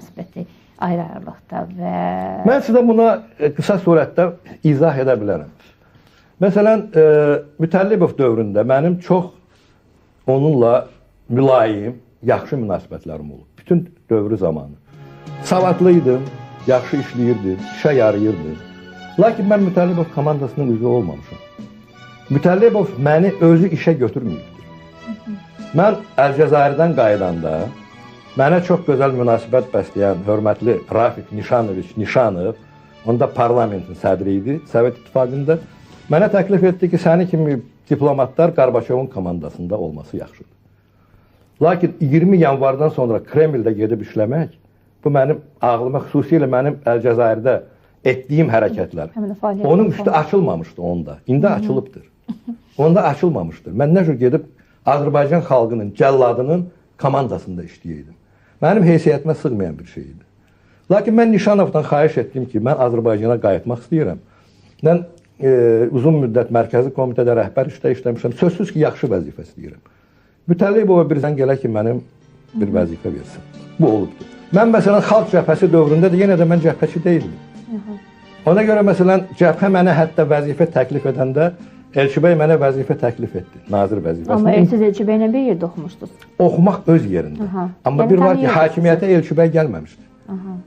münasibəti ayrı-ayrılıqda və... Mən sizə buna qısa surətdə izah edə bilərəm. Məsələn, Mütəllibov dövründə mənim çox onunla mülayim, yaxşı münasibətlərim olub. Bütün dövrü zamanı. Savadlıydım, yaxşı işləyirdi, işə yarayırdı. Lakin mən Mütəllibov komandasının üzvü olmamışam. Mütəllibov məni özü işə götürməyibdir. Mən Əlcəzairdən qayıdanda mənə çox gözəl münasibət bəsləyən hörmətli Rafik Nişanoviç Nişanov, onda parlamentin sədri idi Sovet İttifaqında, mənə təklif etdi ki, səni kimi diplomatlar Qarbaçovun komandasında olması yaxşıdır. Lakin 20 yanvardan sonra Kremldə gedib işləmək, bu mənim ağlıma, xüsusilə mənim Əlcəzairdə etdiyim hərəkətlər, onun üstü açılmamışdı onda, indi açılıbdır. Onda açılmamışdır. Mən nə cür gedib Azərbaycan xalqının, cəlladının komandasında işləyəydim. Mənim heysiyyətimə sığmayan bir şey idi. Lakin mən Nişanovdan xahiş etdim ki, mən Azərbaycana qayıtmaq istəyirəm. Mən uzun müddət Mərkəzi Komitədə rəhbər işləmişəm. Sözsüz ki, yaxşı vəzifə istəyirəm. Mütəllibova bir zəng gələ ki, mənim bir vəzifə versin. Bu olubdur. Mən məsələn xalq cəbhəsi dövründə də yenə də mən cəbhəçi deyildim. Ona görə məsələn cəbhə mənə hətta vəzifə təklif edəndə Elçibəy mənə vəzifə təklif etdi, nazir vəzifəsini. Amma siz Elçibəylə bir yerdə oxumuşdunuz. Oxumaq öz yerində. Amma bir var ki, hakimiyyətə Elçibəy gəlməmişdi.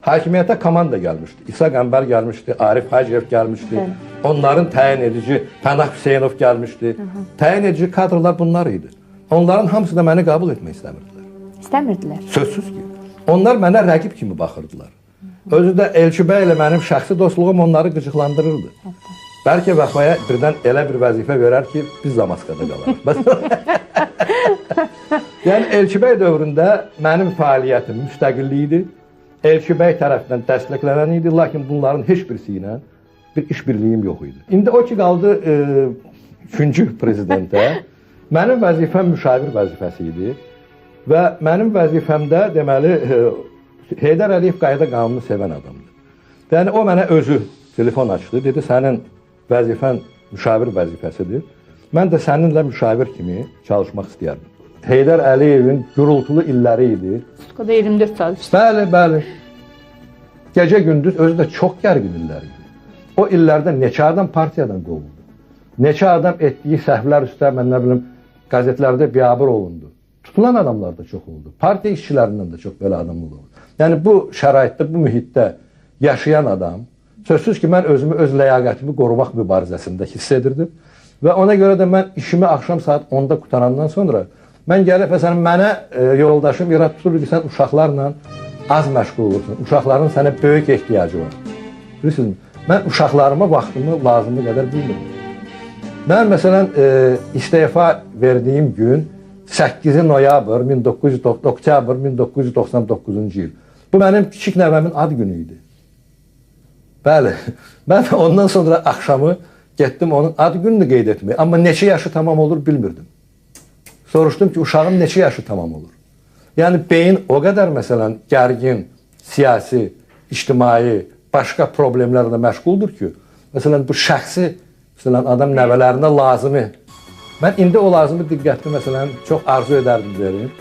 Hakimiyyətə komanda gəlmişdi. İsa Qəmbər gəlmişdi, Arif Hacıyev gəlmişdi. Onların təyin edici Pənah Hüseynov gəlmişdi. Təyin edici kadrlar bunlar idi. Onların hamısı da məni qəbul etmək istəmirdilər. İstəmirdilər? Sözsüz ki. Onlar mənə rəqib kimi baxırdılar. Özü də Elçibəy ilə mənim şəxsi dostluğum onları qıcıqlandırırdı. Bəlkə Vəfaya birdən elə bir vəzifə verər ki, biz Damaskada qalarıq. Yəni, Elçibəy dövründə mənim fəaliyyətim müstəqillik idi. Elçibəy tərəfindən dəstəklənən idi, lakin bunların heç birisi ilə bir işbirliyim yox idi. İndi o ki, qaldı 3-cü prezidentə. Mənim vəzifəm müşavir vəzifəsi idi və mənim vəzifəmdə deməli Heydər Əliyev qayda qanunu sevən adamdır. Yəni, o mənə özü telefon açdı, dedi, sənin vəzifən müşavir vəzifəsidir. Mən də səninlə müşavir kimi çalışmaq istəyərdim. Heydər Əliyevin gürultulu illəri idi. Sutkada 24 saat işlədi. Bəli, bəli. Gecə-gündüz özü də çox gərgin illər idi. O illərdə neçə adam partiyadan qovuldu. Neçə adam etdiyi səhvlər üstə, mən nə bilim, qəzetlərdə biabır olundu. Tutulan adamlar da çox oldu. Partiya işçilərindən də çox belə adam oldu. Yəni, bu şəraitdə, bu mühitdə yaşayan adam, sözsüz ki, mən özümü, öz ləyaqətimi qorumaq mübarizəsində hiss edirdim və ona görə də mən işimi axşam saat 10-da qutarandan sonra mən gəlib, məsələn, mənə yoldaşım irad tuturdu ki, sən uşaqlarla az məşğul olursun, uşaqların sənə böyük ehtiyacı var. Bilirsiniz, mən uşaqlarıma vaxtımı lazımı qədər bilmirdim. Mən, məsələn, istefa verdiyim gün 8 noyabr 1999-cu il. Bu mənim kiçik nəvəmin ad günü idi. Bəli, mən ondan sonra axşamı getdim onun ad gününü qeyd etməyə, amma neçə yaşı tamam olur bilmirdim. Soruşdum ki, uşağın neçə yaşı tamam olur? Yəni, beyin o qədər, məsələn, gərgin, siyasi, ictimai, başqa problemlərlə məşğuldur ki, məsələn, bu şəxsi, məsələn, adam nəvələrinə lazımı, mən indi o lazımı diqqətli, məsələn, çox arzu edərdim verim.